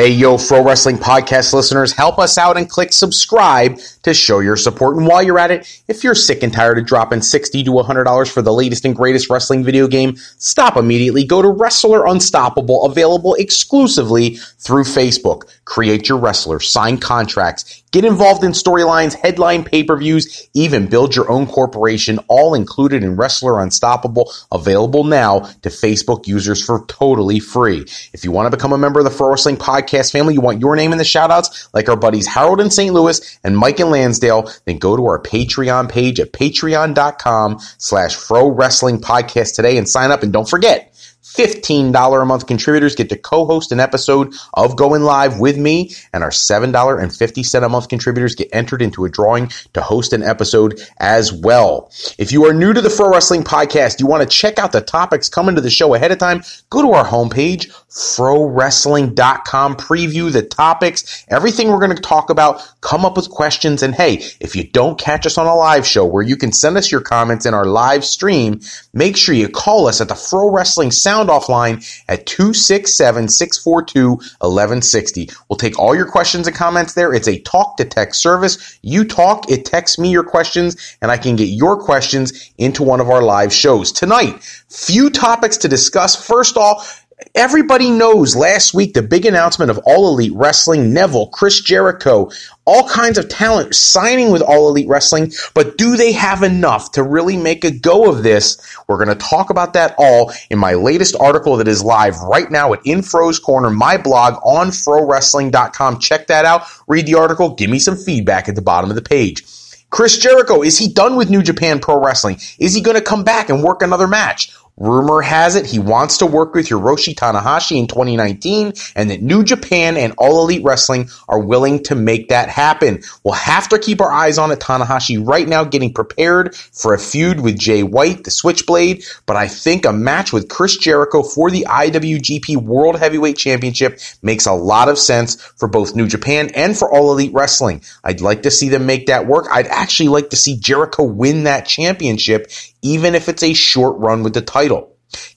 Hey, yo, Pro Wrestling Podcast listeners, help us out and click subscribe to show your support. And while you're at it, if you're sick and tired of dropping $60 to $100 for the latest and greatest wrestling video game, stop immediately. Go to Wrestler Unstoppable, available exclusively through Facebook. Create your wrestler, sign contracts, get involved in storylines, headline pay-per-views, even build your own corporation, all included in Wrestler Unstoppable, available now to Facebook users for totally free. If you want to become a member of the Pro Wrestling Podcast family, you want your name in the shoutouts like our buddies Harold in St. Louis and Mike in Lansdale, then go to our Patreon page at patreon.com/Pro Wrestling Podcast today and sign up. And don't forget, $15 a month contributors get to co-host an episode of Going Live with me, and our $7.50 a month contributors get entered into a drawing to host an episode as well. If you are new to the Pro Wrestling Podcast, you want to check out the topics coming to the show ahead of time, go to our homepage, ProWrestling.com, preview the topics, everything we're going to talk about, come up with questions, and hey, if you don't catch us on a live show where you can send us your comments in our live stream, make sure you call us at the Pro Wrestling Sound Offline at 267-642-1160. We'll take all your questions and comments there. It's a talk-to-text service. You talk, it texts me your questions, and I can get your questions into one of our live shows. Tonight, few topics to discuss. First off, everybody knows last week the big announcement of All Elite Wrestling, Neville, Chris Jericho, all kinds of talent signing with All Elite Wrestling, but do they have enough to really make a go of this? We're going to talk about that all in my latest article that is live right now at Infro's Corner, my blog on ProWrestling.com. Check that out, read the article, give me some feedback at the bottom of the page. Chris Jericho, is he done with New Japan Pro Wrestling? Is he going to come back and work another match? Rumor has it he wants to work with Hiroshi Tanahashi in 2019, and that New Japan and All Elite Wrestling are willing to make that happen. We'll have to keep our eyes on it. Tanahashi right now getting prepared for a feud with Jay White, the Switchblade, but I think a match with Chris Jericho for the IWGP World Heavyweight Championship makes a lot of sense for both New Japan and for All Elite Wrestling. I'd like to see them make that work. I'd actually like to see Jericho win that championship, even if it's a short run with the title.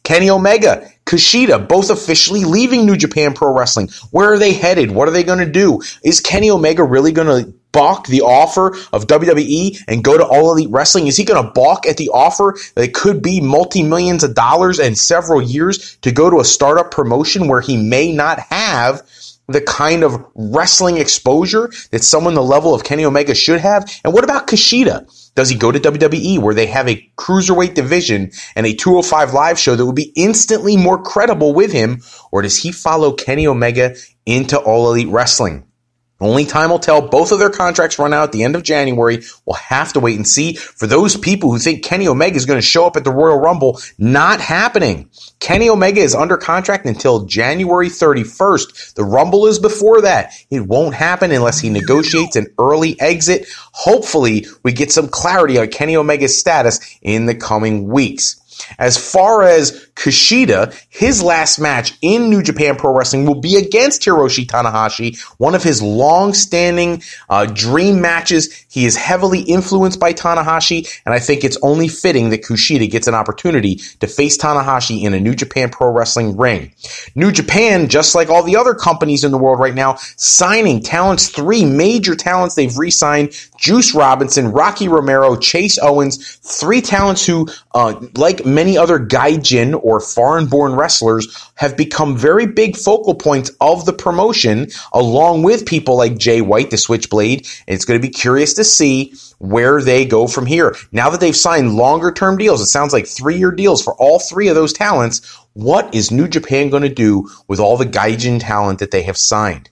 Kenny Omega, Kushida, both officially leaving New Japan Pro Wrestling. Where are they headed? What are they going to do? Is Kenny Omega really going to balk the offer of WWE and go to All Elite Wrestling? Is he going to balk at the offer that could be multi-millions of dollars and several years to go to a startup promotion where he may not have the kind of wrestling exposure that someone the level of Kenny Omega should have? And what about Kushida? Does he go to WWE where they have a cruiserweight division and a 205 live show that would be instantly more credible with him? Or does he follow Kenny Omega into All Elite Wrestling? Only time will tell. Both of their contracts run out at the end of January. We'll have to wait and see. For those people who think Kenny Omega is going to show up at the Royal Rumble, not happening. Kenny Omega is under contract until January 31st. The Rumble is before that. It won't happen unless he negotiates an early exit. Hopefully, we get some clarity on Kenny Omega's status in the coming weeks. As far as Kushida, his last match in New Japan Pro Wrestling will be against Hiroshi Tanahashi, one of his long-standing dream matches. He is heavily influenced by Tanahashi, and I think it's only fitting that Kushida gets an opportunity to face Tanahashi in a New Japan Pro Wrestling ring. New Japan, just like all the other companies in the world right now, signing talents, 3 major talents they've re-signed: Juice Robinson, Rocky Romero, Chase Owens, 3 talents who, like many other gaijin or foreign-born wrestlers, have become very big focal points of the promotion, along with people like Jay White, the Switchblade. And it's going to be curious to see where they go from here. Now that they've signed longer-term deals, it sounds like 3-year deals for all 3 of those talents, what is New Japan going to do with all the gaijin talent that they have signed?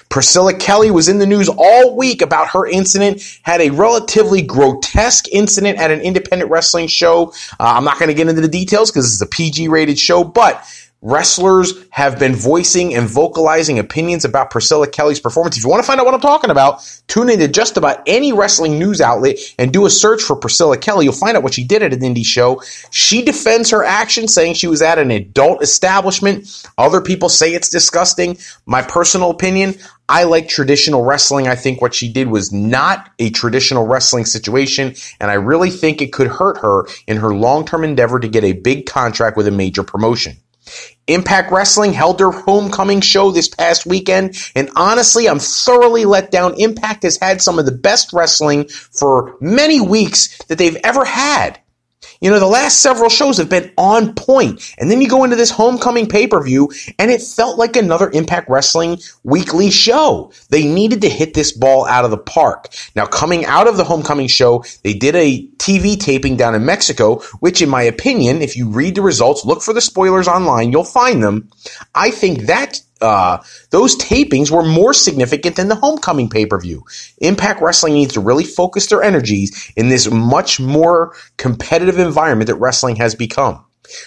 Priscilla Kelly was in the news all week about her incident, had a relatively grotesque incident at an independent wrestling show. I'm not going to get into the details because this is a PG-rated show, but wrestlers have been voicing and vocalizing opinions about Priscilla Kelly's performance. If you want to find out what I'm talking about, tune into just about any wrestling news outlet and do a search for Priscilla Kelly. You'll find out what she did at an indie show. She defends her action, saying she was at an adult establishment. Other people say it's disgusting. My personal opinion, I like traditional wrestling. I think what she did was not a traditional wrestling situation, and I really think it could hurt her in her long-term endeavor to get a big contract with a major promotion. Impact Wrestling held their homecoming show this past weekend, and honestly, I'm thoroughly let down. Impact has had some of the best wrestling for many weeks that they've ever had. You know, the last several shows have been on point, and then you go into this homecoming pay-per-view, and it felt like another Impact Wrestling weekly show. They needed to hit this ball out of the park. Now, coming out of the homecoming show, they did a TV taping down in Mexico, which, in my opinion, if you read the results, look for the spoilers online, you'll find them. I think that those tapings were more significant than the homecoming pay-per-view. Impact Wrestling needs to really focus their energies in this much more competitive environment that wrestling has become.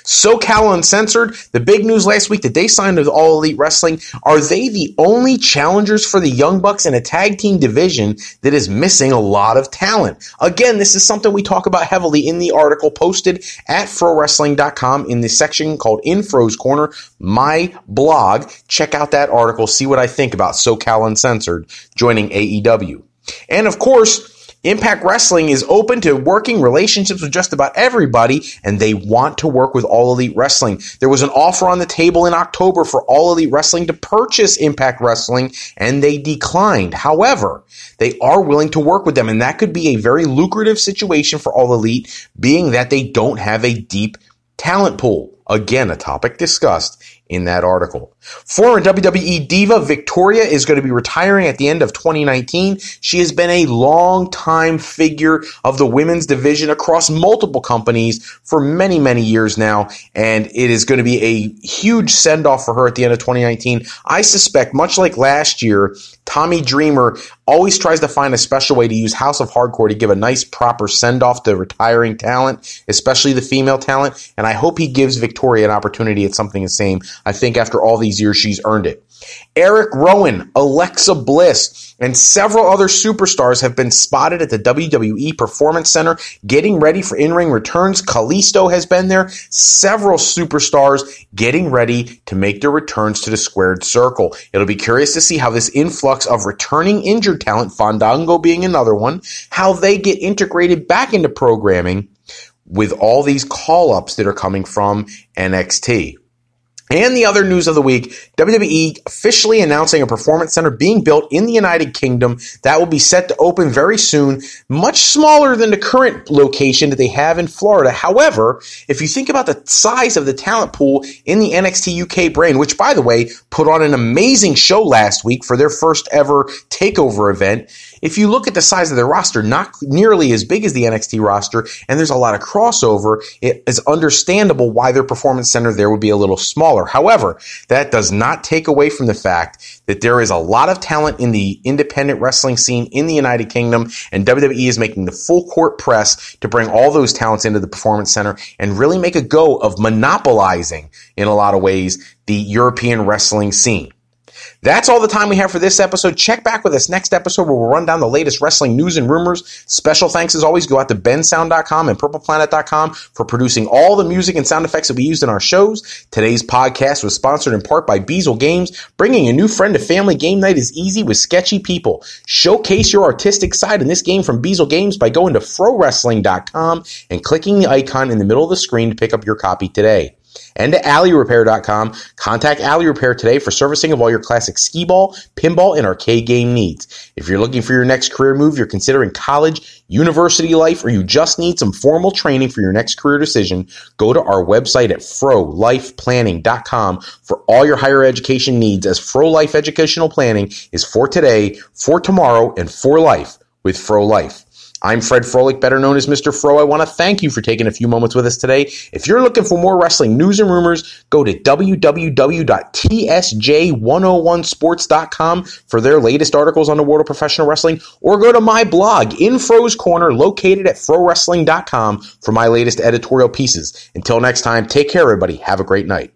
SoCal Uncensored, the big news last week that they signed with All Elite Wrestling. Are they the only challengers for the Young Bucks in a tag team division that is missing a lot of talent? Again, this is something we talk about heavily in the article posted at FroWrestling.com in the section called In Fro's Corner, my blog. Check out that article, see what I think about SoCal Uncensored joining AEW. And of course, Impact Wrestling is open to working relationships with just about everybody, and they want to work with All Elite Wrestling. There was an offer on the table in October for All Elite Wrestling to purchase Impact Wrestling, and they declined. However, they are willing to work with them, and that could be a very lucrative situation for All Elite, being that they don't have a deep talent pool. Again, a topic discussed in that article. Former WWE diva Victoria is going to be retiring at the end of 2019. She has been a long-time figure of the women's division across multiple companies for many, many years now, and it is going to be a huge send-off for her at the end of 2019. I suspect, much like last year, Tommy Dreamer always tries to find a special way to use House of Hardcore to give a nice, proper send-off to retiring talent, especially the female talent, and I hope he gives Victoria an opportunity at something the same. I think after all these years, she's earned it. Eric Rowan, Alexa Bliss, and several other superstars have been spotted at the WWE Performance Center getting ready for in-ring returns. Kalisto has been there. Several superstars getting ready to make their returns to the squared circle. It'll be curious to see how this influx of returning injured talent, Fandango being another one, how they get integrated back into programming with all these call-ups that are coming from NXT. And the other news of the week, WWE officially announcing a performance center being built in the United Kingdom that will be set to open very soon, much smaller than the current location that they have in Florida. However, if you think about the size of the talent pool in the NXT UK brand, which, by the way, put on an amazing show last week for their first ever takeover event, if you look at the size of their roster, not nearly as big as the NXT roster, and there's a lot of crossover, it is understandable why their performance center there would be a little smaller. However, that does not take away from the fact that there is a lot of talent in the independent wrestling scene in the United Kingdom, and WWE is making the full court press to bring all those talents into the performance center and really make a go of monopolizing, in a lot of ways, the European wrestling scene. That's all the time we have for this episode. Check back with us next episode where we'll run down the latest wrestling news and rumors. Special thanks, as always, go out to bensound.com and purpleplanet.com for producing all the music and sound effects that we used in our shows. Today's podcast was sponsored in part by Beazle Games. Bringing a new friend to family game night is easy with sketchy people. Showcase your artistic side in this game from Beazle Games by going to frowrestling.com and clicking the icon in the middle of the screen to pick up your copy today. And to AlleyRepair.com. Contact Alley Repair today for servicing of all your classic skee-ball, pinball, and arcade game needs. If you're looking for your next career move, you're considering college, university life, or you just need some formal training for your next career decision, go to our website at frolifeplanning.com for all your higher education needs, as Fro Life Educational Planning is for today, for tomorrow, and for life with Fro Life. I'm Fred Froelich, better known as Mr. Fro. I want to thank you for taking a few moments with us today. If you're looking for more wrestling news and rumors, go to www.tsj101sports.com for their latest articles on the world of professional wrestling, or go to my blog, In Fro's Corner, located at frowrestling.com for my latest editorial pieces. Until next time, take care, everybody. Have a great night.